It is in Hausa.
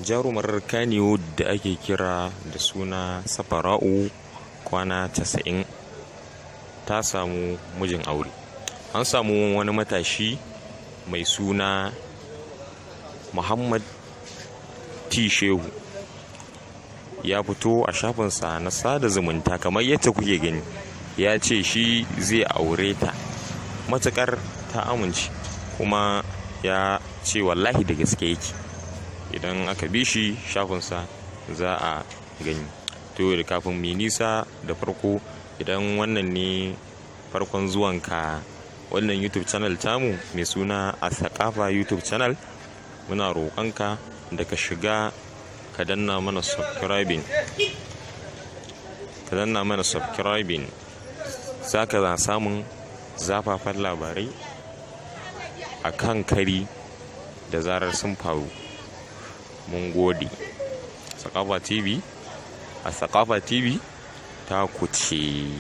jarumar Kannywood da ake kira da suna Safara'u kwana 90 ta samu mijin aure. An samu wani matashi mai suna Muhammad T. Shehu ya fito a shafinsa na sada zumunta kamar yadda kuke gani, ya ce shi zai aure ta matukar ta amince, kuma ya ce wallahi da gaske yake. Idan aka bi shi shafinsa za a gani. To da kafin mai nisa, da farko idan wannan ne farkon zuwanka wannan YouTube channel tamu mai suna Asakafa YouTube channel, muna roƙonka da ka shiga ka danna mana subscribing, za ka za samun zafafan labarai a kan kari da zarar sun faru. Mun gode. Asakafa TV ta kuce.